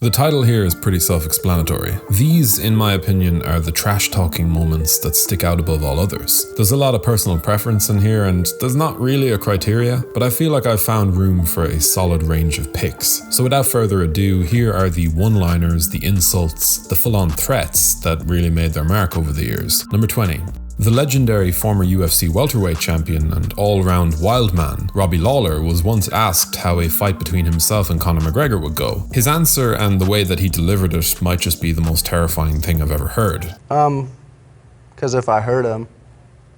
The title here is pretty self-explanatory. These, in my opinion, are the trash-talking moments that stick out above all others. There's a lot of personal preference in here, and there's not really a criteria, but I feel like I've found room for a solid range of picks. So without further ado, here are the one-liners, the insults, the full-on threats that really made their mark over the years. Number 20. The legendary former UFC welterweight champion and all-round wild man, Robbie Lawler, was once asked how a fight between himself and Conor McGregor would go. His answer and the way that he delivered it might just be the most terrifying thing I've ever heard. Because if I hurt him,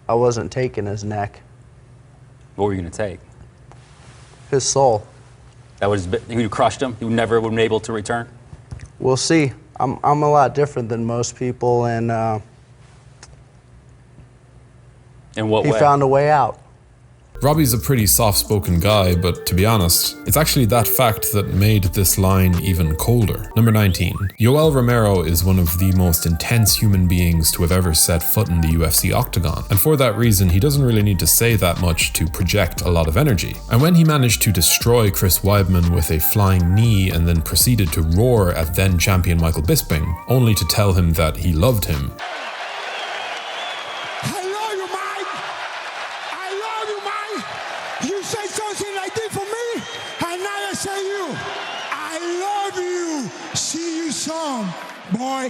I wasn't taking his neck. What were you going to take? His soul. That would you crushed him? You never would have been able to return? We'll see. I'm a lot different than most people, and in what way? He found a way out. Robbie's a pretty soft-spoken guy, but to be honest, it's actually that fact that made this line even colder. Number 19. Yoel Romero is one of the most intense human beings to have ever set foot in the UFC octagon, and for that reason he doesn't really need to say that much to project a lot of energy. And when he managed to destroy Chris Weidman with a flying knee and then proceeded to roar at then-champion Michael Bisping, only to tell him that he loved him, boy.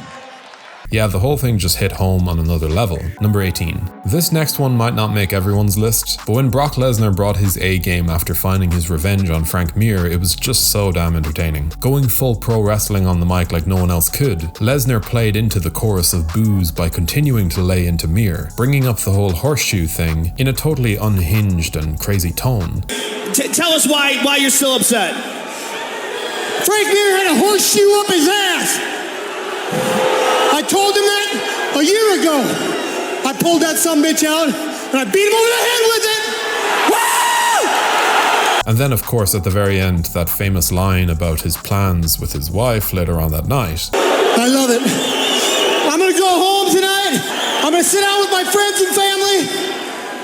yeah, the whole thing just hit home on another level. Number 18. This next one might not make everyone's list, but when Brock Lesnar brought his A game after finding his revenge on Frank Mir, it was just so damn entertaining. Going full pro wrestling on the mic like no one else could, Lesnar played into the chorus of boos by continuing to lay into Mir, bringing up the whole horseshoe thing in a totally unhinged and crazy tone. Tell us why you're still upset. Frank Mir had a horseshoe up his ass. I told him that a year ago. I pulled that sumbitch out and I beat him over the head with it. Woo! And then, of course, at the very end, that famous line about his plans with his wife later on that night. I love it. I'm gonna go home tonight. I'm gonna sit down with my friends and family.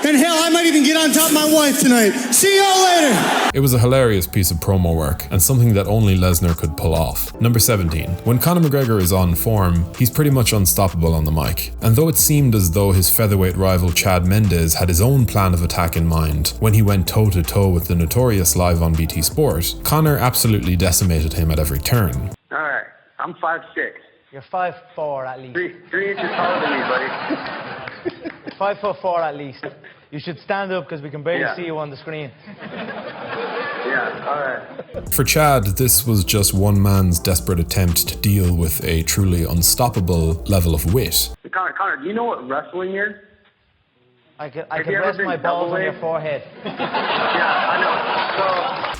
And hell, I might even get on top of my wife tonight. See y'all later. It was a hilarious piece of promo work, and something that only Lesnar could pull off. Number 17. When Conor McGregor is on form, he's pretty much unstoppable on the mic. And though it seemed as though his featherweight rival Chad Mendes had his own plan of attack in mind when he went toe-to-toe with the notorious live on BT Sport, Conor absolutely decimated him at every turn. Alright, I'm 5'6". You're 5'4" at least. 3 inches taller than me, buddy. 5'4" at least. You should stand up because we can barely see you on the screen. Yeah, alright. For Chad, this was just one man's desperate attempt to deal with a truly unstoppable level of wit. Connor, do you know what wrestling is? I can rest my balls on your forehead. Yeah, I know.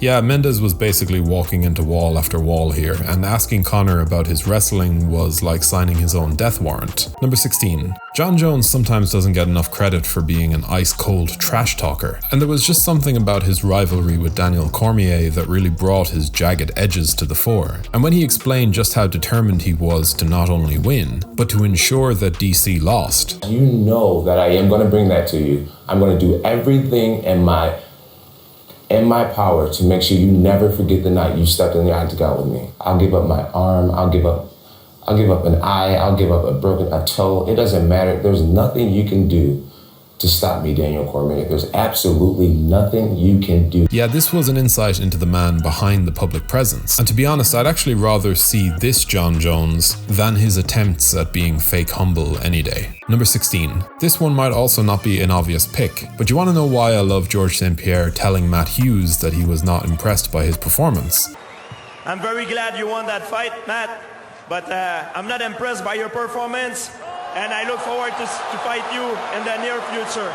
Yeah, Mendes was basically walking into wall after wall here, and asking Conor about his wrestling was like signing his own death warrant. Number 16. Jon Jones sometimes doesn't get enough credit for being an ice-cold trash talker, and there was just something about his rivalry with Daniel Cormier that really brought his jagged edges to the fore. And when he explained just how determined he was to not only win, but to ensure that DC lost. You know that I am going to bring that to you. I'm going to do everything in my power to make sure you never forget the night you stepped in the octagon with me. I'll give up my arm, I'll give up an eye, I'll give up a toe. It doesn't matter. There's nothing you can do to stop me, Daniel Cormier. There's absolutely nothing you can do. Yeah, this was an insight into the man behind the public presence. And to be honest, I'd actually rather see this Jon Jones than his attempts at being fake humble any day. Number 16. This one might also not be an obvious pick, but you want to know why I love George St. Pierre telling Matt Hughes that he was not impressed by his performance. I'm very glad you won that fight, Matt, but I'm not impressed by your performance. And I look forward to fight you in the near future.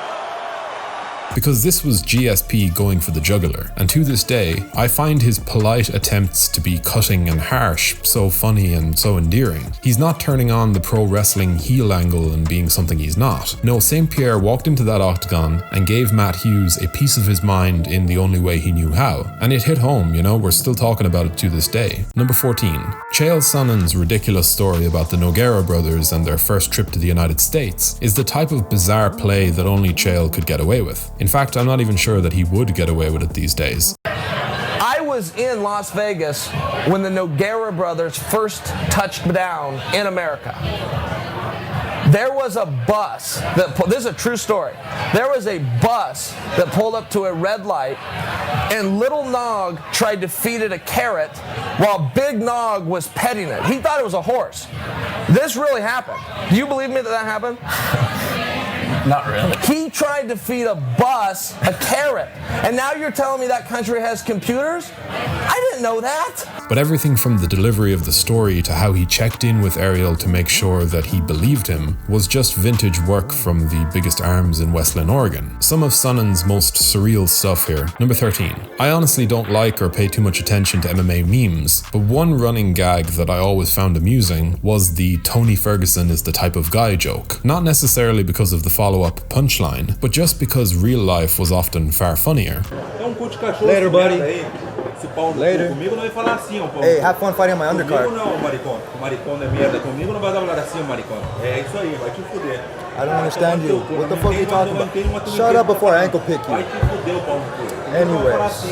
Because this was GSP going for the jugular, and to this day, I find his polite attempts to be cutting and harsh so funny and so endearing. He's not turning on the pro wrestling heel angle and being something he's not. No, St. Pierre walked into that octagon and gave Matt Hughes a piece of his mind in the only way he knew how. And it hit home, you know, we're still talking about it to this day. Number 14. Chael Sonnen's ridiculous story about the Nogueira brothers and their first trip to the United States is the type of bizarre play that only Chael could get away with. In fact, I'm not even sure that he would get away with it these days. I was was in Las Vegas when the Nogueira brothers first touched down in America. There was a bus this is a true story. There was a bus that pulled up to a red light, and Little Nog tried to feed it a carrot while Big Nog was petting it. He thought it was a horse. This really happened. Do you believe me that happened? Not really. He tried to feed a bus a carrot, and now you're telling me that country has computers? I didn't know that. But everything from the delivery of the story to how he checked in with Ariel to make sure that he believed him was just vintage work from the biggest arms in West Linn, Oregon. Some of Sonnen's most surreal stuff here. Number 13. I honestly don't like or pay too much attention to MMA memes, but one running gag that I always found amusing was the Tony Ferguson is the type of guy joke. Not necessarily because of the follow-up punchline, but just because real life was often far funnier. Later, buddy. Later. Hey, have fun fighting on my undercard. I don't understand you. What the fuck are you talking about? Shut up before I ankle pick you. Anyways.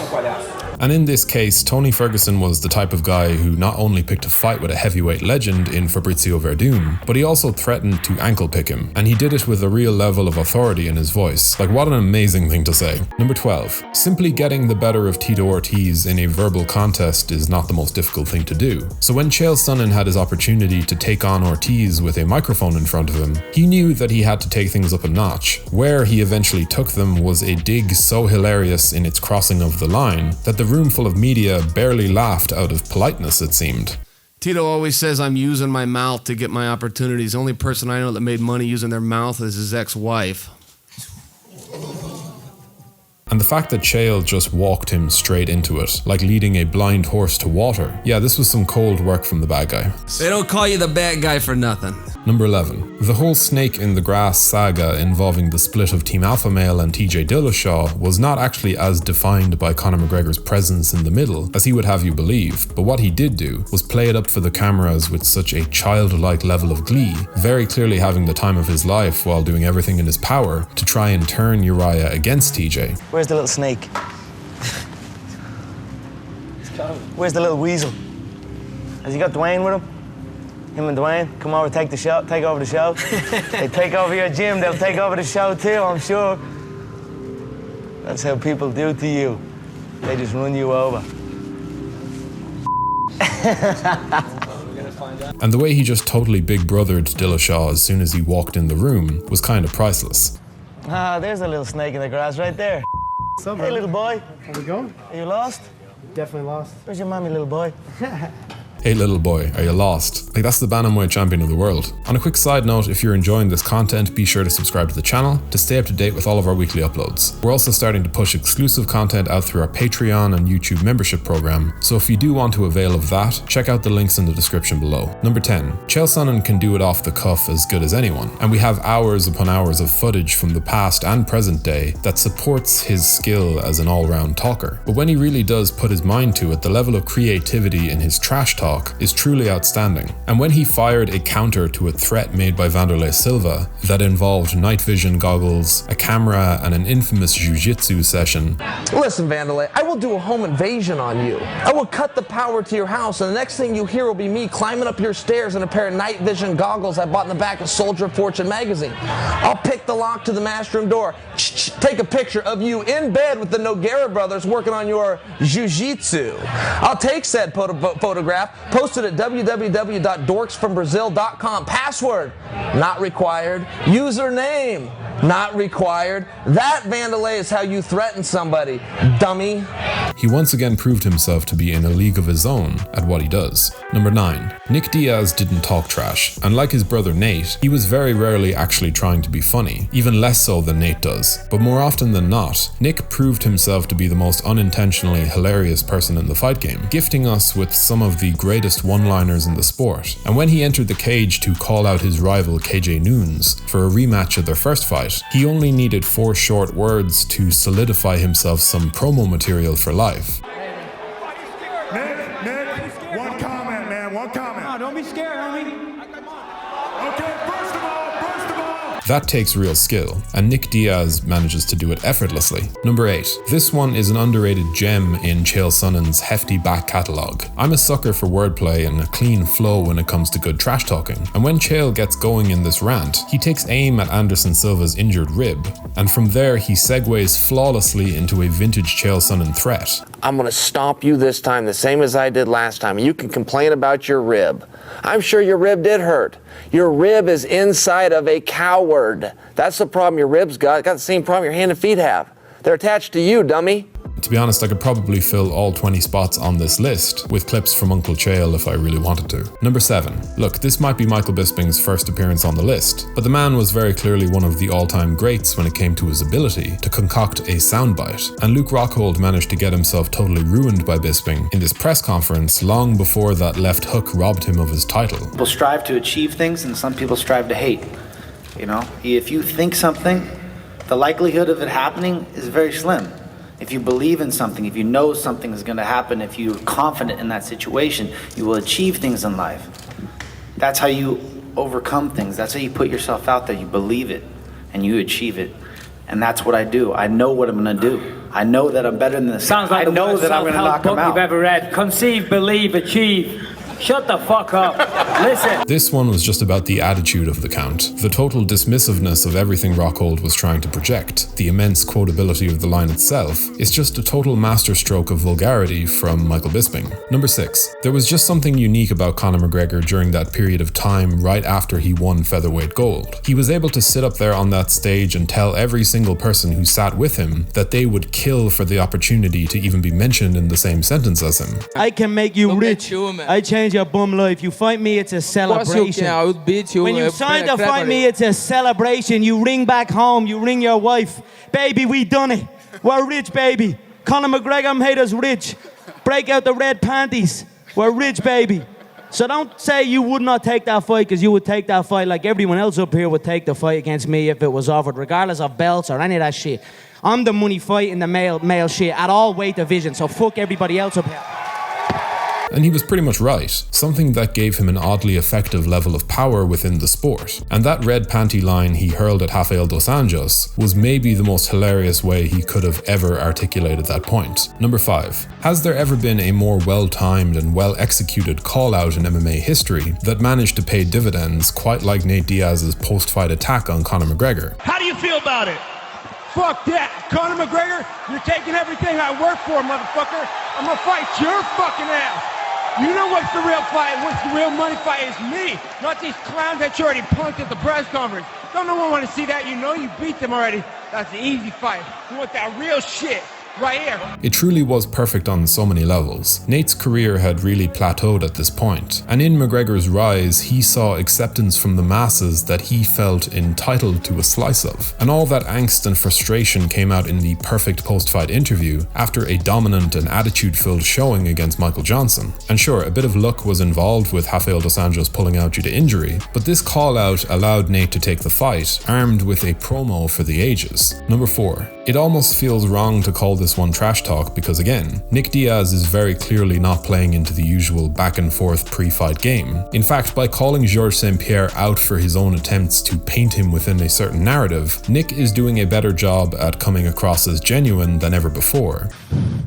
And in this case, Tony Ferguson was the type of guy who not only picked a fight with a heavyweight legend in Fabrizio Verdun, but he also threatened to ankle pick him, and he did it with a real level of authority in his voice. Like, what an amazing thing to say. Number 12. Simply getting the better of Tito Ortiz in a verbal contest is not the most difficult thing to do. So when Chael Sonnen had his opportunity to take on Ortiz with a microphone in front of him, he knew that he had to take things up a notch. Where he eventually took them was a dig so hilarious in its crossing of the line that the room full of media barely laughed out of politeness, it seemed. Tito always says I'm using my mouth to get my opportunities. The only person I know that made money using their mouth is his ex-wife. And the fact that Chael just walked him straight into it, like leading a blind horse to water. Yeah, this was some cold work from the bad guy. They don't call you the bad guy for nothing. Number 11. The whole snake in the grass saga involving the split of Team Alpha Male and TJ Dillashaw was not actually as defined by Conor McGregor's presence in the middle as he would have you believe, but what he did do was play it up for the cameras with such a childlike level of glee, very clearly having the time of his life while doing everything in his power to try and turn Uriah against TJ. Where's the little snake? Where's the little weasel? Has he got Dwayne with him? Him and Dwayne, come over, take over the show. They take over your gym, they'll take over the show too, I'm sure. That's how people do to you. They just run you over. And the way he just totally big brothered Dillashaw as soon as he walked in the room was kind of priceless. Ah, there's a little snake in the grass right there. What's up, hey, little boy. How we going? Are you lost? Definitely lost. Where's your mommy, little boy? Hey little boy, are you lost? Like, that's the Bantamweight champion of the world. On a quick side note, if you're enjoying this content, be sure to subscribe to the channel to stay up to date with all of our weekly uploads. We're also starting to push exclusive content out through our Patreon and YouTube membership program, so if you do want to avail of that, check out the links in the description below. Number 10. Chael Sonnen can do it off the cuff as good as anyone, and we have hours upon hours of footage from the past and present day that supports his skill as an all-round talker. But when he really does put his mind to it, the level of creativity in his trash talk is truly outstanding. And when he fired a counter to a threat made by Wanderlei Silva that involved night vision goggles, a camera, and an infamous jiu-jitsu session. Listen, Wanderlei, I will do a home invasion on you. I will cut the power to your house, and the next thing you hear will be me climbing up your stairs in a pair of night vision goggles I bought in the back of Soldier of Fortune magazine. I'll pick the lock to the master room door, take a picture of you in bed with the Nogueira brothers working on your jiu-jitsu. I'll take said photograph, post it at www.dorksfrombrazil.com. Password, not required. Username, not required. That, Wanderlei, is how you threaten somebody, dummy. He once again proved himself to be in a league of his own at what he does. Number 9. Nick Diaz didn't talk trash, and like his brother Nate, he was very rarely actually trying to be funny, even less so than Nate does. But more often than not, Nick proved himself to be the most unintentionally hilarious person in the fight game, gifting us with some of the greatest one-liners in the sport. And when he entered the cage to call out his rival KJ Noons for a rematch of their first fight, he only needed 4 short words to solidify himself some promo material for life. Nick, one comment, man, one comment. No, don't be scared, homie. Okay, first of all, That takes real skill, and Nick Diaz manages to do it effortlessly. Number 8. This one is an underrated gem in Chael Sonnen's hefty back catalogue. I'm a sucker for wordplay and a clean flow when it comes to good trash talking, and when Chael gets going in this rant, he takes aim at Anderson Silva's injured rib, and from there he segues flawlessly into a vintage Chael Sonnen threat. I'm gonna stomp you this time the same as I did last time. You can complain about your rib. I'm sure your rib did hurt. Your rib is inside of a coward. That's the problem your rib's got. It's got the same problem your hand and feet have. They're attached to you, dummy. To be honest, I could probably fill all 20 spots on this list with clips from Uncle Chael if I really wanted to. Number 7. Look, this might be Michael Bisping's first appearance on the list, but the man was very clearly one of the all-time greats when it came to his ability to concoct a soundbite, and Luke Rockhold managed to get himself totally ruined by Bisping in this press conference long before that left hook robbed him of his title. People strive to achieve things and some people strive to hate. You know, if you think something, the likelihood of it happening is very slim. If you believe in something, if you know something is going to happen, if you're confident in that situation, you will achieve things in life. That's how you overcome things. That's how you put yourself out there. You believe it and you achieve it. And that's what I do. I know what I'm going to do. I know that I'm better than this. Sounds like I know that I'm going to knock him out. You've ever read. Conceive, believe, achieve. Shut the fuck up. Listen. This one was just about the attitude of the Count, the total dismissiveness of everything Rockhold was trying to project, the immense quotability of the line itself. It's just a total masterstroke of vulgarity from Michael Bisping. Number 6. There was just something unique about Conor McGregor during that period of time right after he won featherweight gold. He was able to sit up there on that stage and tell every single person who sat with him that they would kill for the opportunity to even be mentioned in the same sentence as him. I can make you rich. I change your bum life. You fight me, it's a celebration. When you sign to fight me, it's a celebration. You ring back home, you ring your wife. Baby, we done it. We're rich, baby. Conor McGregor made us rich. Break out the red panties. We're rich, baby. So don't say you would not take that fight, because you would take that fight like everyone else up here would take the fight against me if it was offered, regardless of belts or any of that shit. I'm the money fight in the male shit at all weight divisions, so fuck everybody else up here. And he was pretty much right, something that gave him an oddly effective level of power within the sport. And that red panty line he hurled at Rafael dos Anjos was maybe the most hilarious way he could have ever articulated that point. Number 5. Has there ever been a more well-timed and well-executed call-out in MMA history that managed to pay dividends quite like Nate Diaz's post-fight attack on Conor McGregor? How do you feel about it? Fuck that. Conor McGregor, you're taking everything I work for, motherfucker. I'm gonna fight your fucking ass. You know what's the real fight? What's the real money fight is me, not these clowns that you already punked at the press conference. Don't no one want to see that. You know you beat them already. That's the easy fight. You want that real shit right here. It truly was perfect on so many levels. Nate's career had really plateaued at this point, and in McGregor's rise, he saw acceptance from the masses that he felt entitled to a slice of. And all that angst and frustration came out in the perfect post-fight interview after a dominant and attitude-filled showing against Michael Johnson. And sure, a bit of luck was involved with Rafael dos Anjos pulling out due to injury, but this call-out allowed Nate to take the fight, armed with a promo for the ages. Number 4. It almost feels wrong to call this one trash talk because, again, Nick Diaz is very clearly not playing into the usual back and forth pre-fight game. In fact, by calling Georges St-Pierre out for his own attempts to paint him within a certain narrative, Nick is doing a better job at coming across as genuine than ever before.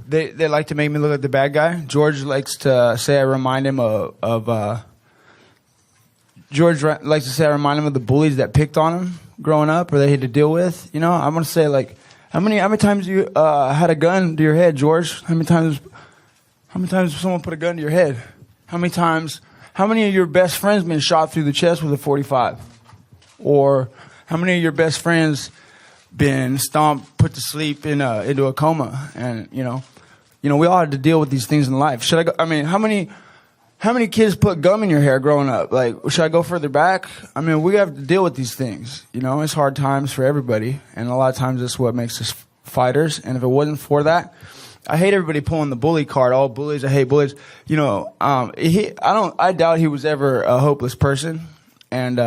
They like to make me look like the bad guy. George likes to say I remind him of the bullies that picked on him growing up or they had to deal with. You know, I want to say, like, how many times you had a gun to your head, George? How many times someone put a gun to your head? How many of your best friends been shot through the chest with a .45? Or how many of your best friends been stomped, put to sleep into a coma? And you know, we all had to deal with these things in life. Should I go? I mean, how many kids put gum in your hair growing up? Like, should I go further back? I mean, we have to deal with these things. You know, it's hard times for everybody. And a lot of times that's what makes us fighters. And if it wasn't for that, I hate everybody pulling the bully card. All bullies, I hate bullies. You know, I doubt he was ever a hopeless person. And,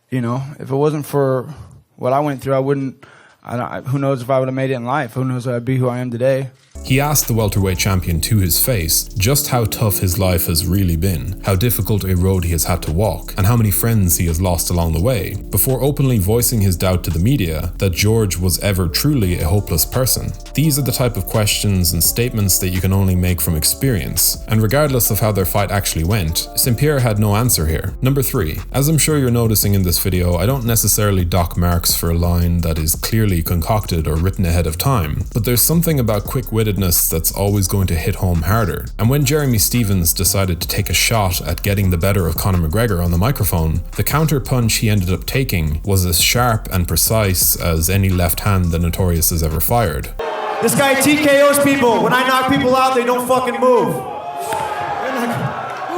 you know, if it wasn't for what I went through, who knows if I would have made it in life? Who knows if I'd be who I am today? He asked the welterweight champion to his face just how tough his life has really been, how difficult a road he has had to walk, and how many friends he has lost along the way, before openly voicing his doubt to the media that George was ever truly a hopeless person. These are the type of questions and statements that you can only make from experience, and regardless of how their fight actually went, St-Pierre had no answer here. Number 3. As I'm sure you're noticing in this video, I don't necessarily dock marks for a line that is clearly concocted or written ahead of time, but there's something about quick-wittedness that's always going to hit home harder. And when Jeremy Stephens decided to take a shot at getting the better of Conor McGregor on the microphone, the counter punch he ended up taking was as sharp and precise as any left hand the Notorious has ever fired. This guy TKOs people. When I knock people out, they don't fucking move. Who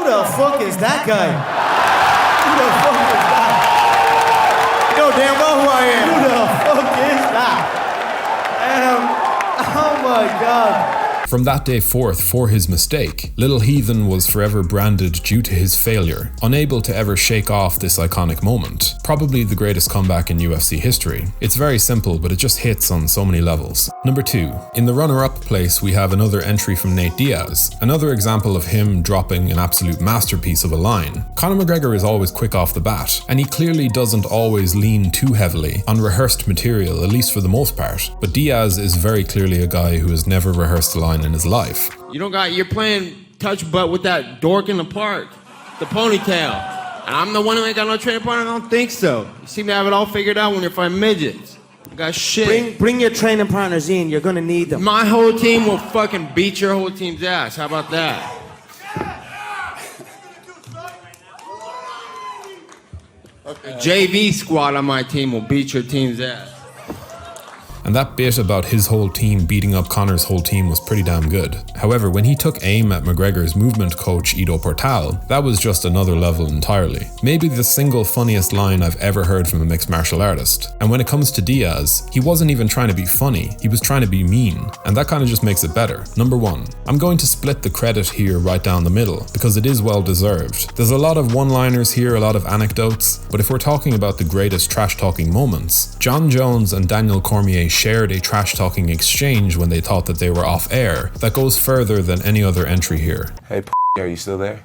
the fuck is that guy? Who the fuck is that? You know damn well who I am. Who the fuck is that? Oh my God. From that day forth, for his mistake, Little Heathen was forever branded due to his failure, unable to ever shake off this iconic moment. Probably the greatest comeback in UFC history. It's very simple, but it just hits on so many levels. Number 2. In the runner-up place, we have another entry from Nate Diaz, another example of him dropping an absolute masterpiece of a line. Conor McGregor is always quick off the bat, and he clearly doesn't always lean too heavily on rehearsed material, at least for the most part. But Diaz is very clearly a guy who has never rehearsed a line in his life. You're playing touch butt with that dork in the park, the ponytail. And I'm the one who ain't got no training partner? I don't think so. You seem to have it all figured out when you're fighting midgets. You got shit. Bring your training partners in, you're gonna need them. My whole team will fucking beat your whole team's ass. How about that? A JV squad on my team will beat your team's ass. And that bit about his whole team beating up Conor's whole team was pretty damn good. However, when he took aim at McGregor's movement coach Ido Portal, that was just another level entirely. Maybe the single funniest line I've ever heard from a mixed martial artist. And when it comes to Diaz, he wasn't even trying to be funny, he was trying to be mean. And that kind of just makes it better. Number 1. I'm going to split the credit here right down the middle, because it is well deserved. There's a lot of one-liners here, a lot of anecdotes, but if we're talking about the greatest trash-talking moments, John Jones and Daniel Cormier shared a trash-talking exchange when they thought that they were off air that goes further than any other entry here. Hey, are you still there?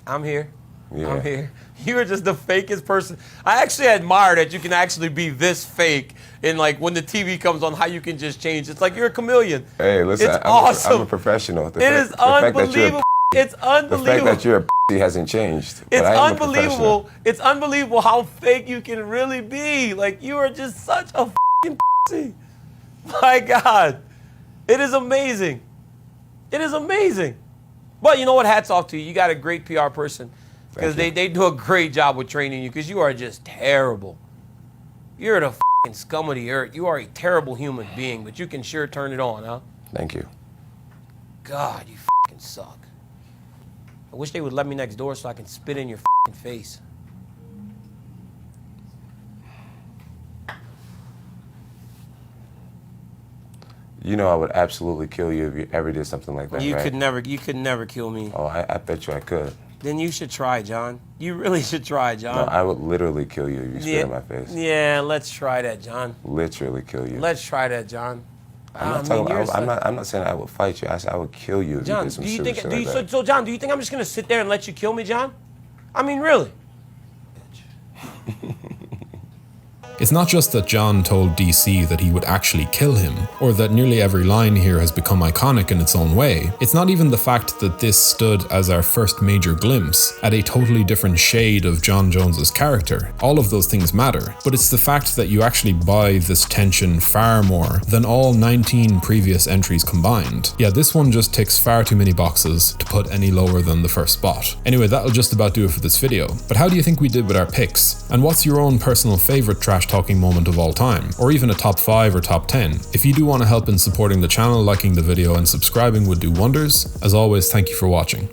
I'm here. Yeah. I'm here. You are just the fakest person. I actually admire that you can actually be this fake and like when the TV comes on, how you can just change. It's like you're a chameleon. Hey, listen, it's awesome. I'm a professional. It is unbelievable. It's unbelievable. The fact that you're a hasn't changed. It's unbelievable. It's unbelievable how fake you can really be. Like, you are just such a fucking pussy. My God. It is amazing. It is amazing. But you know what? Hats off to you. You got a great PR person. Because they do a great job with training you because you are just terrible. You're the fucking scum of the earth. You are a terrible human being, but you can sure turn it on, huh? Thank you. God, you fucking suck. I wish they would let me next door so I can spit in your fucking face. You know I would absolutely kill you if you ever did something like that, You right? could never kill me. Oh, I bet you I could. Then you should try, John. You really should try, John. No, I would literally kill you if you spit in my face. Yeah, let's try that, John. Literally kill you. Let's try that, John. I'm not saying I would fight you. I said I would kill you if John, you did some do you stupid think? shit like that. So, John, do you think I'm just gonna sit there and let you kill me, John? I mean, really? It's not just that John told DC that he would actually kill him, or that nearly every line here has become iconic in its own way. It's not even the fact that this stood as our first major glimpse at a totally different shade of John Jones's character. All of those things matter, but it's the fact that you actually buy this tension far more than all 19 previous entries combined. Yeah, this one just ticks far too many boxes to put any lower than the first spot. Anyway, that'll just about do it for this video. But how do you think we did with our picks? And what's your own personal favorite trash talking moment of all time, or even a top 5 or top 10. If you do want to help in supporting the channel, liking the video and subscribing would do wonders. As always, thank you for watching.